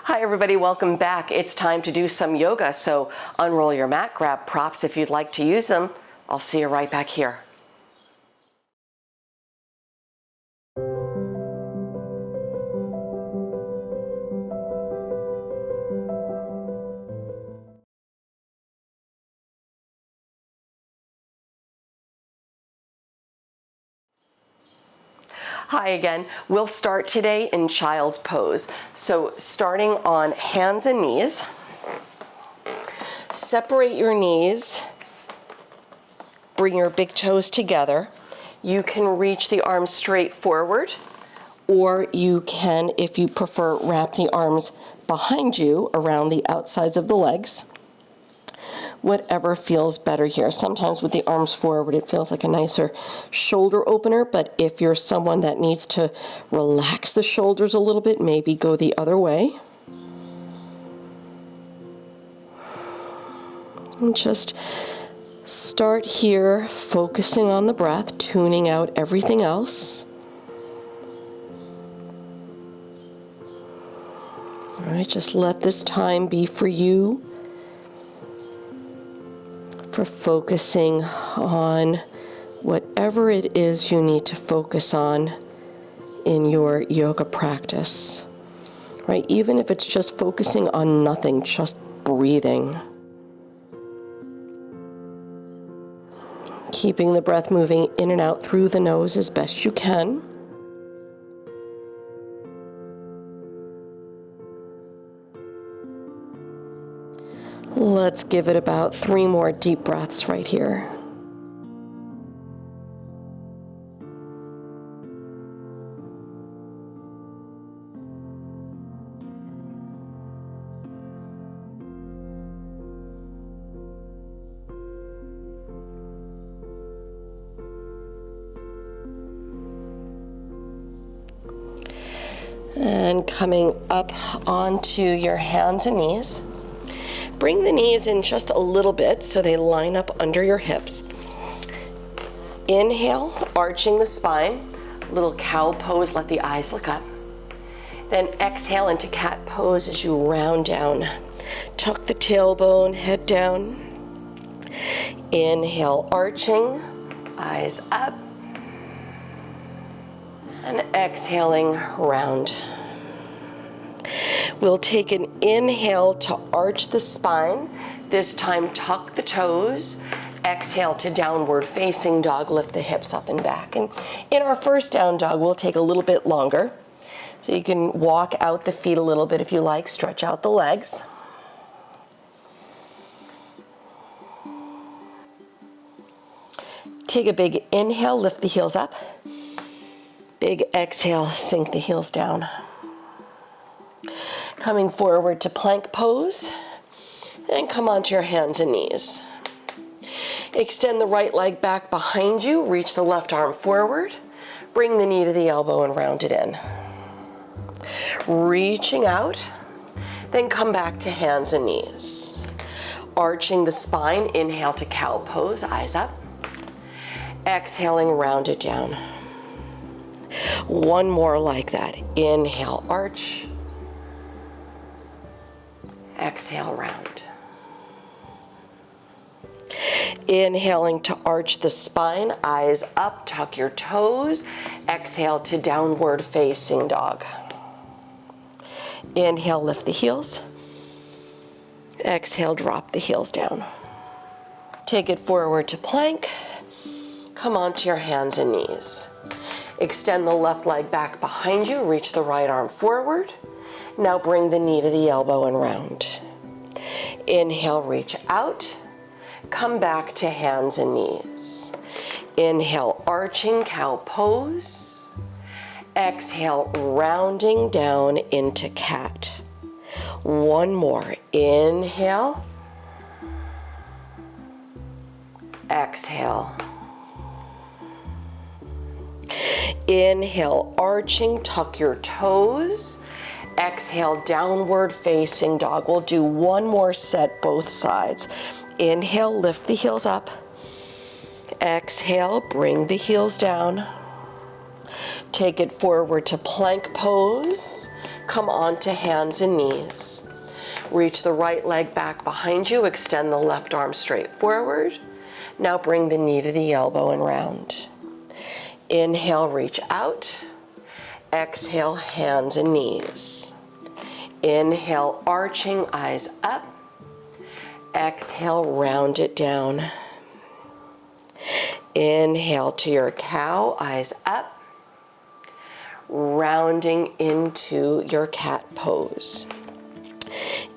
Hi everybody, welcome back. It's time to do some yoga, so unroll your mat, grab props if you'd like to use them. I'll see you right back here. Hi again. We'll start today in child's pose. So starting on hands and knees, separate your knees, bring your big toes together. You can reach the arms straight forward, or you can, if you prefer, wrap the arms behind you around the outsides of the legs. Whatever feels better here. Sometimes with the arms forward, it feels like a nicer shoulder opener, but if you're someone that needs to relax the shoulders a little bit, maybe go the other way. And just start here, focusing on the breath, tuning out everything else. All right, just let this time be for you, for focusing on whatever it is you need to focus on in your yoga practice, right? Even if it's just focusing on nothing, just breathing. Keeping the breath moving in and out through the nose as best you can. Let's give it about 3 more deep breaths right here. And coming up onto your hands and knees. Bring the knees in just a little bit so they line up under your hips. Inhale, arching the spine, little cow pose, let the eyes look up. Then exhale into cat pose as you round down. Tuck the tailbone, head down. Inhale, arching, eyes up. And exhaling, round. We'll take an inhale to arch the spine. This time, tuck the toes. Exhale to downward facing dog. Lift the hips up and back. And in our first down dog, we'll take a little bit longer. So you can walk out the feet a little bit if you like. Stretch out the legs. Take a big inhale, lift the heels up. Big exhale, sink the heels down. Coming forward to plank pose, and come onto your hands and knees. Extend the right leg back behind you, reach the left arm forward, bring the knee to the elbow and round it in. Reaching out, then come back to hands and knees. Arching the spine, inhale to cow pose, eyes up. Exhaling, round it down. One more like that. Inhale, arch. Exhale, round. Inhaling to arch the spine, eyes up, tuck your toes. Exhale to downward facing dog. Inhale, lift the heels. Exhale, drop the heels down. Take it forward to plank. Come onto your hands and knees. Extend the left leg back behind you, reach the right arm forward. Now bring the knee to the elbow and round. Inhale, reach out. Come back to hands and knees. Inhale, arching cow pose. Exhale, rounding down into cat. One more. Inhale. Exhale. Inhale, arching, tuck your toes. Exhale, downward facing dog. We'll do one more set, both sides. Inhale, lift the heels up. Exhale, bring the heels down. Take it forward to plank pose. Come on to hands and knees. Reach the right leg back behind you. Extend the left arm straight forward. Now bring the knee to the elbow and round. Inhale, reach out. Exhale, hands and knees. Inhale, arching, eyes up. Exhale, round it down. Inhale to your cow, eyes up. Rounding into your cat pose.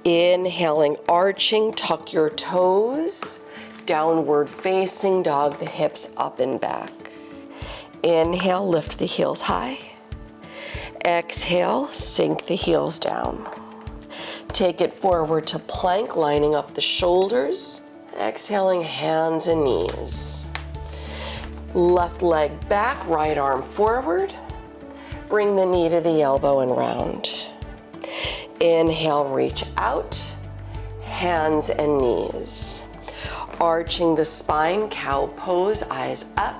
Inhaling, arching, tuck your toes. Downward facing dog, the hips up and back. Inhale, lift the heels high. Exhale, sink the heels down. Take it forward to plank, lining up the shoulders. Exhaling, hands and knees. Left leg back, right arm forward. Bring the knee to the elbow and round. Inhale, reach out, hands and knees. Arching the spine, cow pose, eyes up.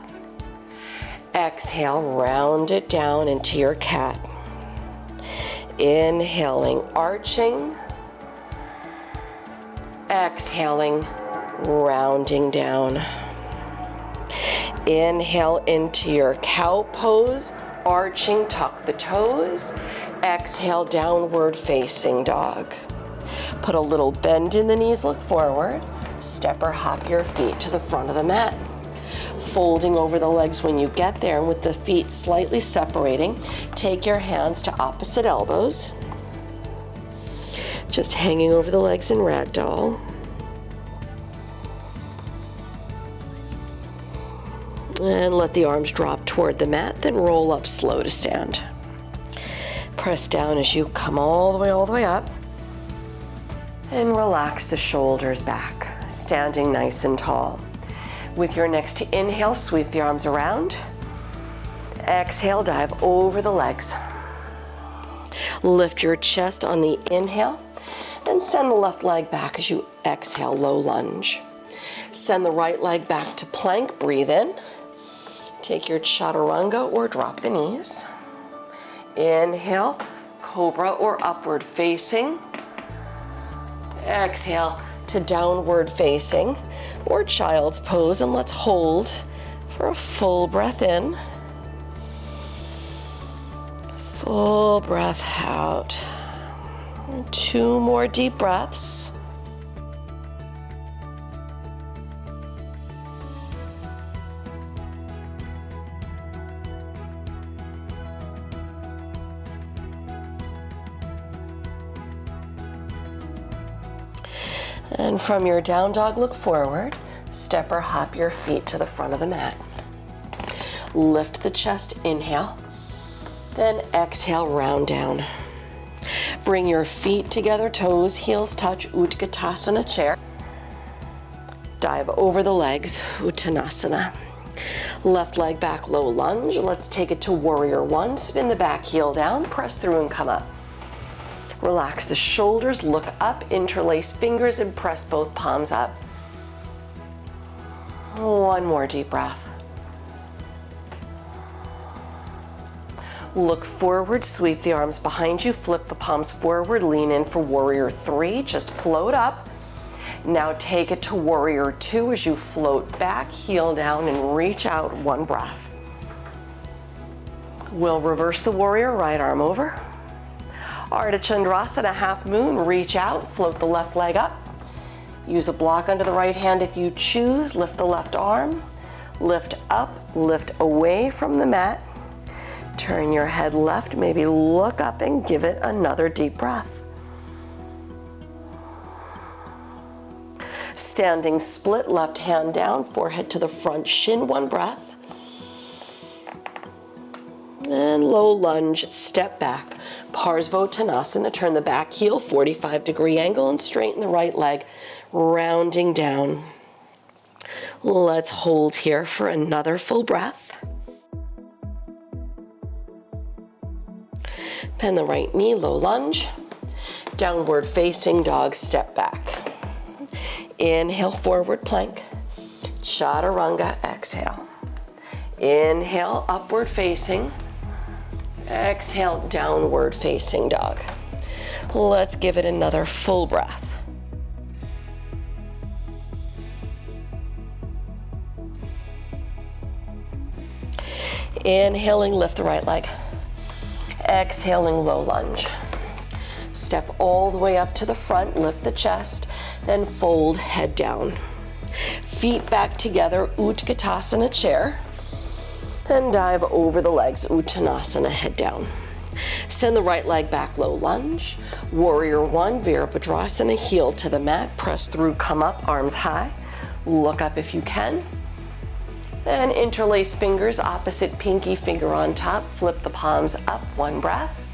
Exhale, round it down into your cat. Inhaling, arching. Exhaling, rounding down. Inhale into your cow pose, arching, tuck the toes. Exhale, downward facing dog. Put a little bend in the knees, look forward. Step or hop your feet to the front of the mat. Folding over the legs when you get there, and with the feet slightly separating, take your hands to opposite elbows. Just hanging over the legs in ragdoll. And let the arms drop toward the mat, then roll up slow to stand. Press down as you come all the way up. And relax the shoulders back, standing nice and tall. With your next inhale, sweep the arms around. Exhale, dive over the legs. Lift your chest on the inhale and send the left leg back as you exhale, low lunge. Send the right leg back to plank, breathe in. Take your chaturanga or drop the knees. Inhale, cobra or upward facing. Exhale to downward facing or child's pose, and let's hold for a full breath in. Full breath out. 2 more deep breaths. And from your down dog, look forward. Step or hop your feet to the front of the mat. Lift the chest, inhale. Then exhale, round down. Bring your feet together, toes, heels touch, Utkatasana chair. Dive over the legs, Uttanasana. Left leg back, low lunge. Let's take it to warrior 1. Spin the back heel down, press through and come up. Relax the shoulders, look up, interlace fingers and press both palms up. 1 more deep breath. Look forward, sweep the arms behind you, flip the palms forward, lean in for warrior 3, just float up. Now take it to warrior 2 as you float back, heel down and reach out, 1 breath. We'll reverse the warrior, right arm over. Ardha Chandrasana, half moon, reach out, float the left leg up. Use a block under the right hand if you choose. Lift the left arm, lift up, lift away from the mat. Turn your head left, maybe look up and give it another deep breath. Standing split, left hand down, forehead to the front, shin, 1 breath. And low lunge, step back. Parsvottanasana, turn the back heel, 45-degree angle, and straighten the right leg, rounding down. Let's hold here for another full breath. Bend the right knee, low lunge. Downward facing dog, step back. Inhale, forward plank. Chaturanga, exhale. Inhale, upward facing. Exhale, downward facing dog. Let's give it another full breath. Inhaling, lift the right leg. Exhaling, low lunge. Step all the way up to the front, lift the chest, then fold head down. Feet back together, Utkatasana chair. Then dive over the legs, Uttanasana, head down. Send the right leg back, low lunge. Warrior one, Virabhadrasana, heel to the mat, press through, come up, arms high. Look up if you can. Then interlace fingers, opposite pinky finger on top, flip the palms up, one breath.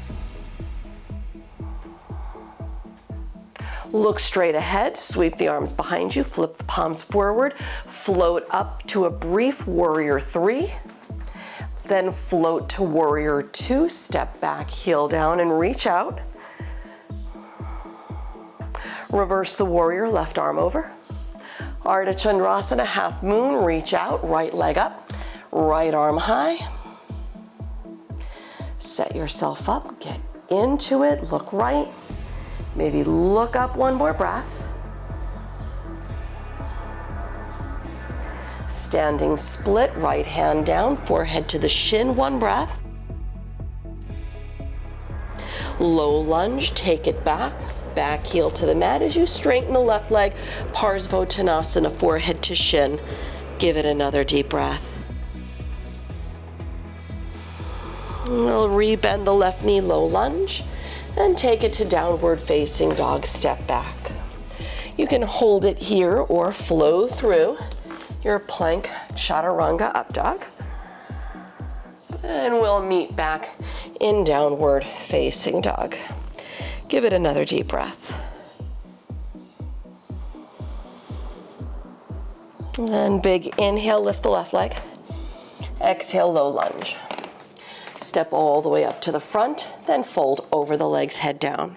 Look straight ahead, sweep the arms behind you, flip the palms forward, float up to a brief warrior three. Then float to warrior two, step back, heel down and reach out. Reverse the warrior, left arm over. Ardha Chandrasana, half moon, reach out, right leg up, right arm high. Set yourself up, get into it, look right. Maybe look up, one more breath. Standing split, right hand down, forehead to the shin, one breath. Low lunge, take it back, back heel to the mat as you straighten the left leg, Parsvottanasana, forehead to shin. Give it another deep breath. We'll rebend the left knee, low lunge, and take it to downward facing dog, step back. You can hold it here or flow through your plank chaturanga up dog. And we'll meet back in downward facing dog. Give it another deep breath. And big inhale, lift the left leg. Exhale, low lunge. Step all the way up to the front, then fold over the legs, head down.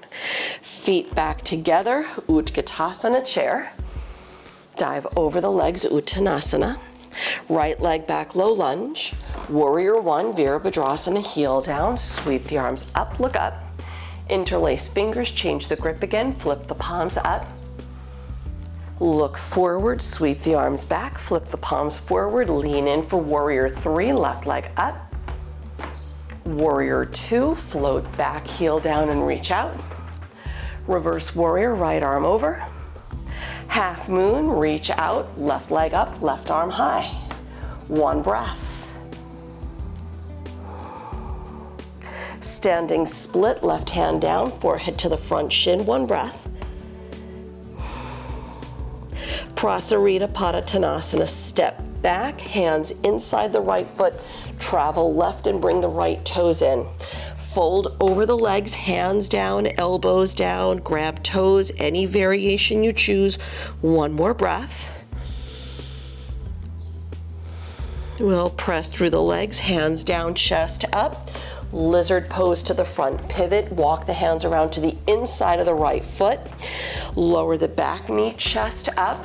Feet back together, Utkatasana chair. Dive over the legs, Uttanasana. Right leg back, low lunge. Warrior one, Virabhadrasana, heel down. Sweep the arms up, look up. Interlace fingers, change the grip again, flip the palms up. Look forward, sweep the arms back, flip the palms forward, lean in for warrior three, left leg up. Warrior two, float back, heel down and reach out. Reverse warrior, right arm over. Half moon, reach out, left leg up, left arm high. One breath. Standing split, left hand down, forehead to the front shin, one breath. Prasarita Padottanasana, step back, hands inside the right foot, travel left and bring the right toes in. Fold over the legs, hands down, elbows down, grab toes, any variation you choose. One more breath. We'll press through the legs, hands down, chest up. Lizard pose to the front, pivot, walk the hands around to the inside of the right foot. Lower the back knee, chest up.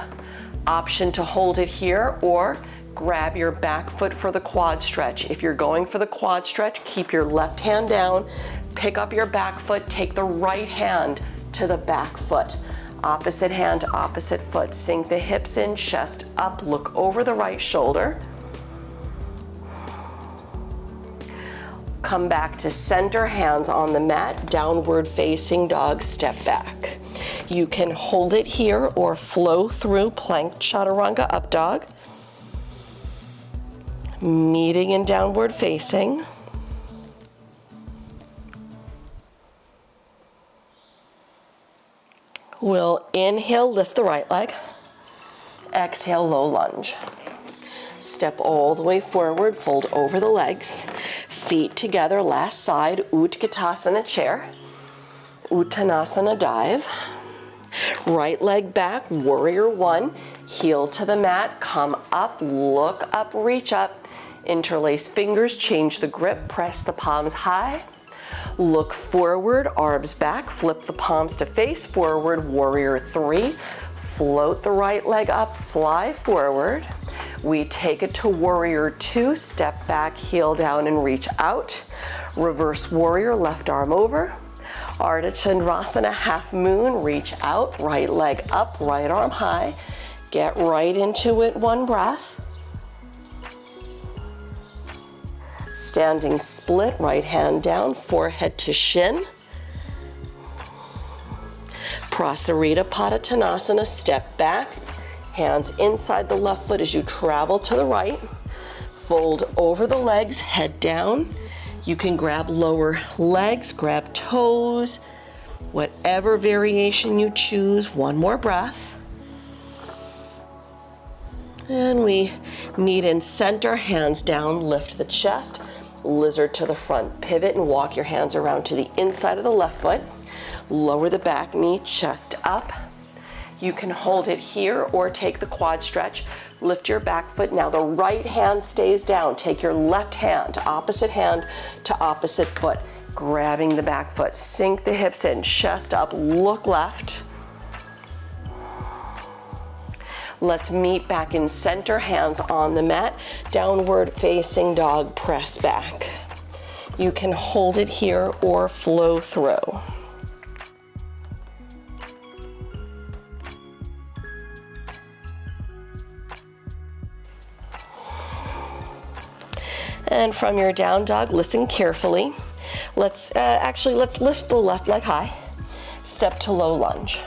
Option to hold it here or grab your back foot for the quad stretch. If you're going for the quad stretch, keep your left hand down, pick up your back foot, take the right hand to the back foot. Opposite hand, opposite foot. Sink the hips in, chest up, look over the right shoulder. Come back to center, hands on the mat, downward facing dog, step back. You can hold it here or flow through plank chaturanga up dog. Meeting in downward facing. We'll inhale, lift the right leg. Exhale, low lunge. Step all the way forward, fold over the legs. Feet together, last side, Utkatasana chair. Uttanasana dive. Right leg back, warrior one. Heel to the mat, come up, look up, reach up. Interlace fingers, change the grip, press the palms high. Look forward, arms back, flip the palms to face forward, warrior three. Float the right leg up, fly forward. We take it to warrior two, step back, heel down and reach out. Reverse warrior, left arm over. Ardha Chandrasana, half moon, reach out, right leg up, right arm high. Get right into it, one breath. Standing split, right hand down, forehead to shin. Prasarita Padottanasana, step back, hands inside the left foot as you travel to the right. Fold over the legs, head down. You can grab lower legs, grab toes, whatever variation you choose. One more breath. And we meet in center, hands down, lift the chest, lizard to the front, pivot and walk your hands around to the inside of the left foot. Lower the back knee, chest up. You can hold it here or take the quad stretch. Lift your back foot. Now the right hand stays down. Take your left hand to opposite foot. Grabbing the back foot. Sink the hips in, chest up, look left. Let's meet back in center, hands on the mat. Downward facing dog, press back. You can hold it here or flow through. And from your down dog, listen carefully. Let's lift the left leg high. Step to low lunge.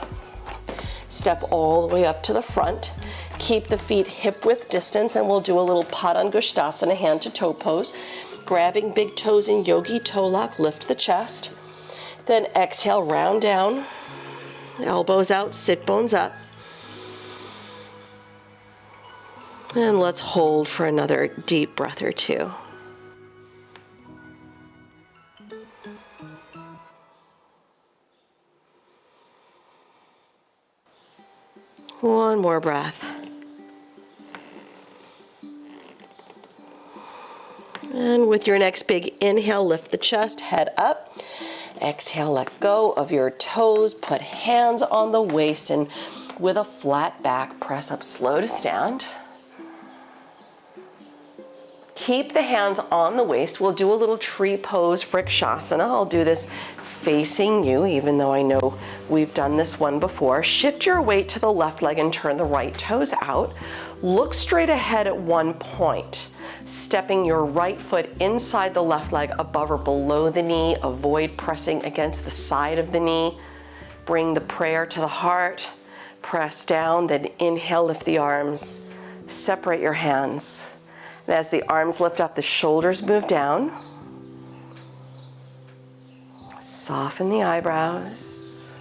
Step all the way up to the front. Keep the feet hip width distance, and we'll do a little Padangusthasana, hand to toe pose. Grabbing big toes in yogi toe lock, lift the chest. Then exhale, round down. Elbows out, sit bones up. And let's hold for another deep breath or two. One more breath. And with your next big inhale, lift the chest, head up. Exhale, let go of your toes, put hands on the waist, and with a flat back, press up slow to stand. Keep the hands on the waist. We'll do a little tree pose, Vrikshasana. I'll do this facing you, even though I know we've done this one before. Shift your weight to the left leg and turn the right toes out. Look straight ahead at one point. Stepping your right foot inside the left leg, above or below the knee. Avoid pressing against the side of the knee. Bring the prayer to the heart. Press down, then inhale, lift the arms. Separate your hands. And as the arms lift up, the shoulders move down. Soften the eyebrows.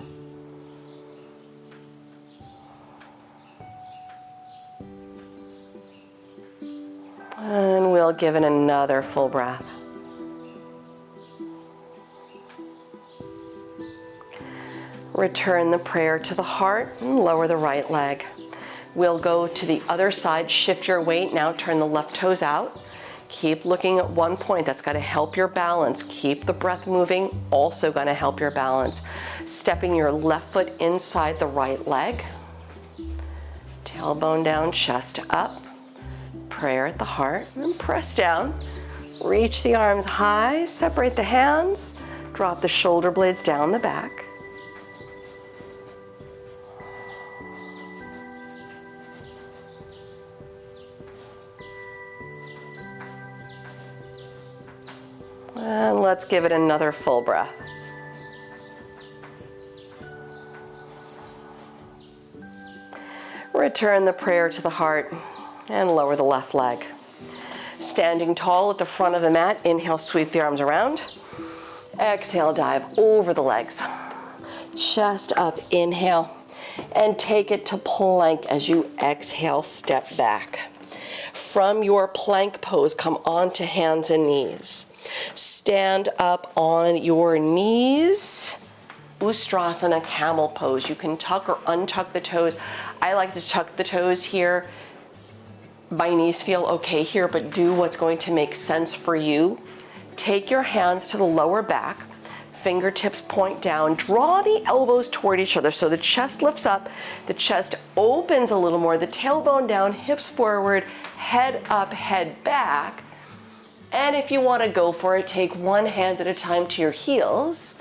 And we'll give it another full breath. Return the prayer to the heart and lower the right leg. We'll go to the other side, shift your weight. Now turn the left toes out. Keep looking at one point. That's going to help your balance. Keep the breath moving, also going to help your balance. Stepping your left foot inside the right leg. Tailbone down, chest up. Prayer at the heart, and press down. Reach the arms high, separate the hands, drop the shoulder blades down the back. And let's give it another full breath. Return the prayer to the heart and lower the left leg. Standing tall at the front of the mat, inhale, sweep the arms around. Exhale, dive over the legs. Chest up, inhale, and take it to plank as you exhale, step back. From your plank pose, come onto hands and knees. Stand up on your knees. Ustrasana, camel pose. You can tuck or untuck the toes. I like to tuck the toes here. My knees feel okay here, but do what's going to make sense for you. Take your hands to the lower back. Fingertips point down. Draw the elbows toward each other so the chest lifts up. The chest opens a little more. The tailbone down, hips forward, head up, head back. And if you want to go for it, take one hand at a time to your heels.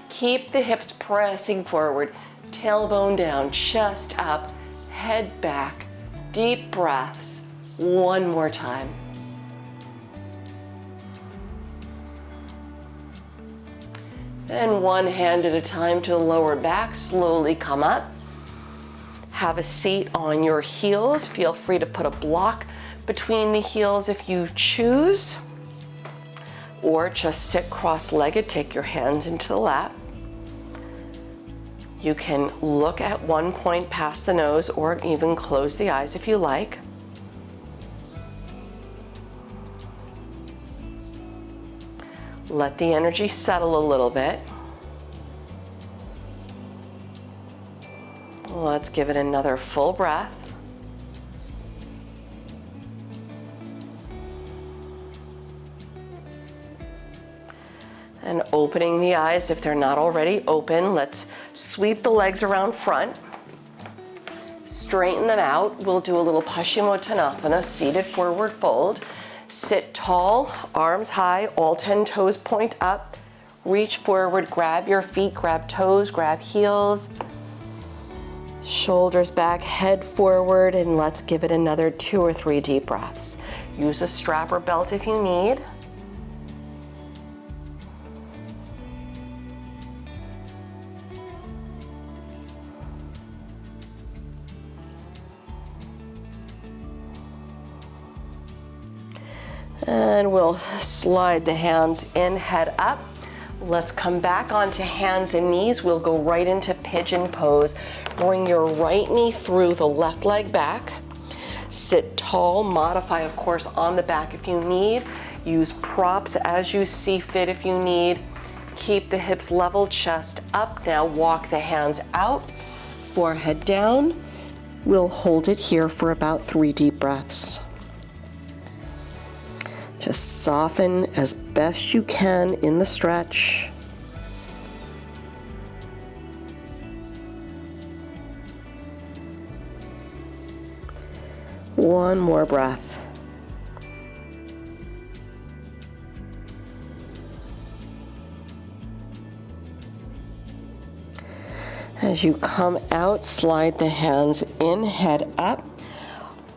Keep the hips pressing forward, tailbone down, chest up, head back, deep breaths. One more time. And one hand at a time to the lower back, slowly come up. Have a seat on your heels. Feel free to put a block between the heels if you choose, or just sit cross-legged, take your hands into the lap. You can look at one point past the nose or even close the eyes if you like. Let the energy settle a little bit. Let's give it another full breath. And opening the eyes if they're not already open. Let's sweep the legs around front. Straighten them out. We'll do a little Paschimottanasana, seated forward fold. Sit tall, arms high, all 10 toes point up. Reach forward, grab your feet, grab toes, grab heels. Shoulders back, head forward, and let's give it another 2 or 3 deep breaths. Use a strap or belt if you need. And we'll slide the hands in, head up. Let's come back onto hands and knees. We'll go right into pigeon pose. Bring your right knee through the left leg back. Sit tall, modify of course on the back if you need. Use props as you see fit if you need. Keep the hips level, chest up. Now walk the hands out, forehead down. We'll hold it here for about 3 deep breaths. Just soften as best you can in the stretch. One more breath. As you come out, slide the hands in, head up.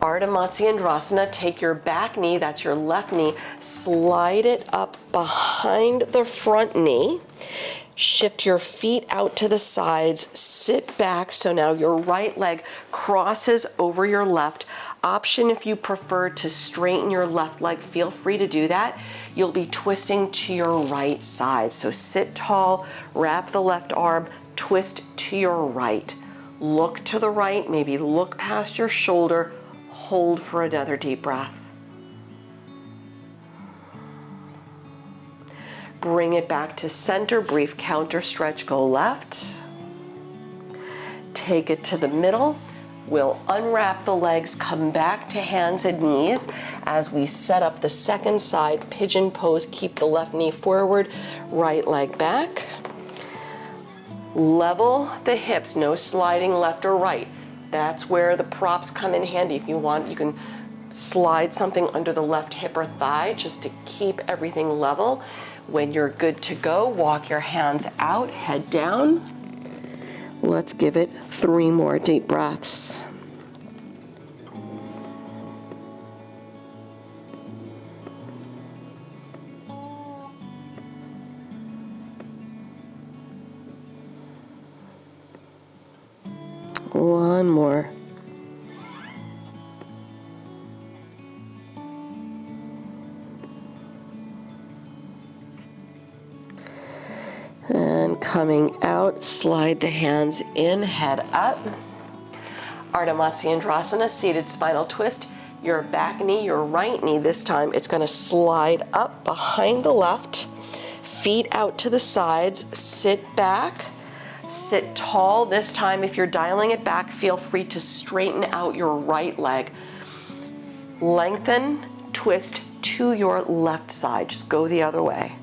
Ardha Matsyendrasana, take your back knee, that's your left knee, slide it up behind the front knee. Shift your feet out to the sides, sit back, so now your right leg crosses over your left. Option if you prefer to straighten your left leg, feel free to do that. You'll be twisting to your right side. So sit tall, wrap the left arm, twist to your right. Look to the right, maybe look past your shoulder. Hold for another deep breath. Bring it back to center, brief counter stretch, go left. Take it to the middle. We'll unwrap the legs, come back to hands and knees as we set up the second side, pigeon pose. Keep the left knee forward, right leg back. Level the hips, no sliding left or right. That's where the props come in handy. If you want, you can slide something under the left hip or thigh just to keep everything level. When you're good to go, walk your hands out, head down. Let's give it 3 more deep breaths. One more. And coming out, slide the hands in, head up. Ardha Matsyendrasana, seated spinal twist. Your back knee, your right knee, this time it's going to slide up behind the left. Feet out to the sides, sit back. Sit tall. This time, if you're dialing it back, feel free to straighten out your right leg. Lengthen, twist to your left side. Just go the other way.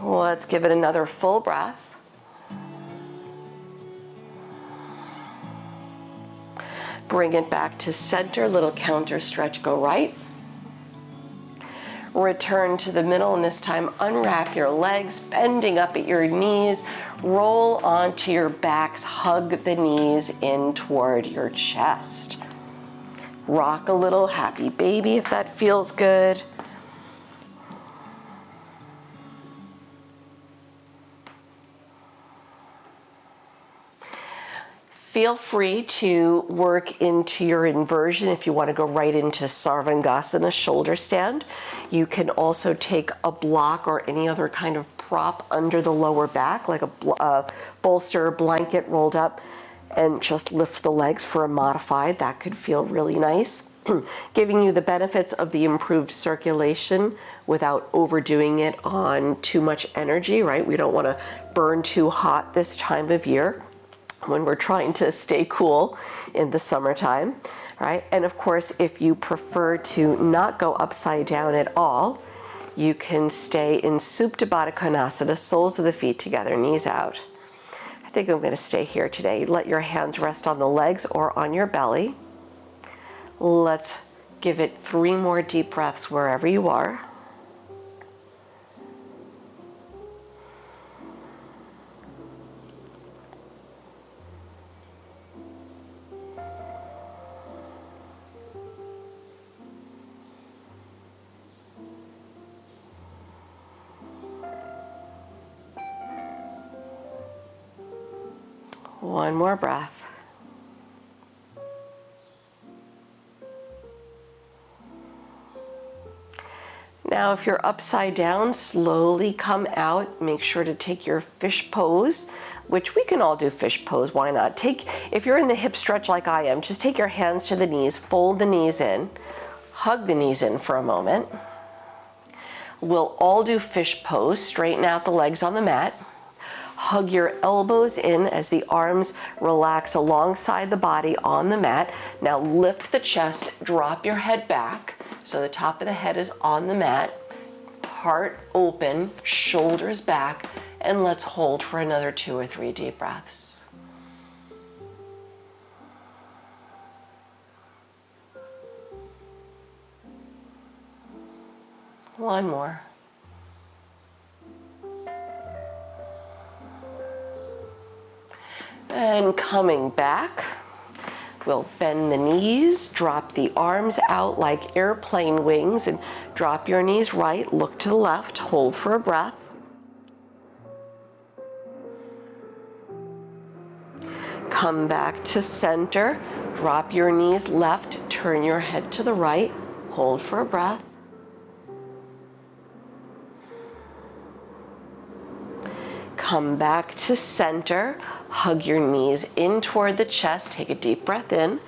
Let's give it another full breath. Bring it back to center, little counter stretch, go right. Return to the middle, and this time unwrap your legs, bending up at your knees. Roll onto your backs, hug the knees in toward your chest. Rock a little, happy baby if that feels good. Feel free to work into your inversion if you want to go right into Sarvangasana, shoulder stand. You can also take a block or any other kind of prop under the lower back, like a bolster, blanket rolled up, and just lift the legs for a modified. That could feel really nice. Giving you the benefits of the improved circulation without overdoing it on too much energy, right? We don't want to burn too hot this time of year when we're trying to stay cool in the summertime, right? And of course, if you prefer to not go upside down at all, you can stay in Supta Baddha Konasana, soles of the feet together, knees out. I think I'm going to stay here today. Let your hands rest on the legs or on your belly. Let's give it 3 more deep breaths wherever you are. One more breath. Now, if you're upside down, slowly come out. Make sure to take your fish pose, which we can all do fish pose. Why not? If you're in the hip stretch like I am, just take your hands to the knees, fold the knees in, hug the knees in for a moment. We'll all do fish pose. Straighten out the legs on the mat. Hug your elbows in as the arms relax alongside the body on the mat. Now lift the chest, drop your head back so the top of the head is on the mat. Heart open, shoulders back, and let's hold for another 2 or 3 deep breaths. One more. And coming back, we'll bend the knees, drop the arms out like airplane wings, and drop your knees right, look to the left, hold for a breath. Come back to center, drop your knees left, turn your head to the right, hold for a breath. Come back to center. Hug your knees in toward the chest. Take a deep breath in.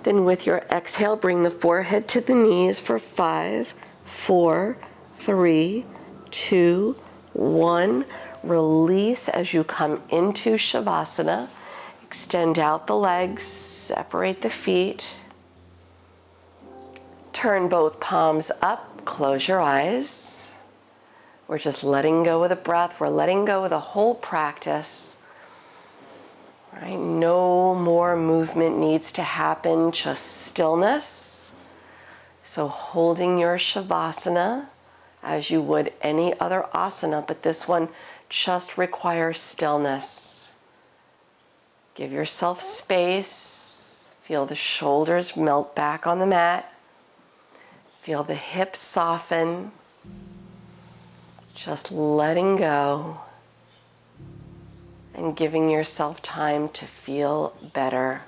Then with your exhale, bring the forehead to the knees for 5, 4, 3, 2, 1. Release as you come into Shavasana. Extend out the legs, separate the feet. Turn both palms up, close your eyes. We're just letting go of the breath. We're letting go of the whole practice. Right? No more movement needs to happen, just stillness. So holding your Shavasana as you would any other asana, but this one just requires stillness. Give yourself space. Feel the shoulders melt back on the mat. Feel the hips soften. Just letting go and giving yourself time to feel better.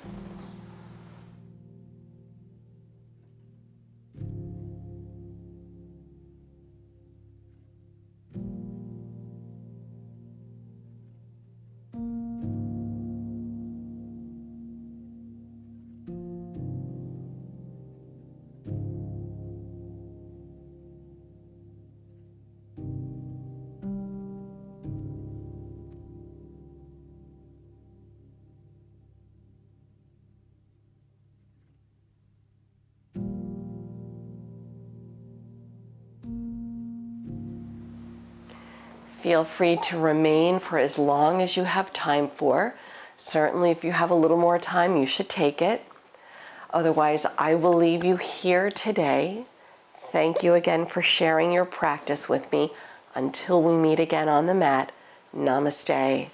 Feel free to remain for as long as you have time for. Certainly, if you have a little more time, you should take it. Otherwise, I will leave you here today. Thank you again for sharing your practice with me. Until we meet again on the mat, namaste.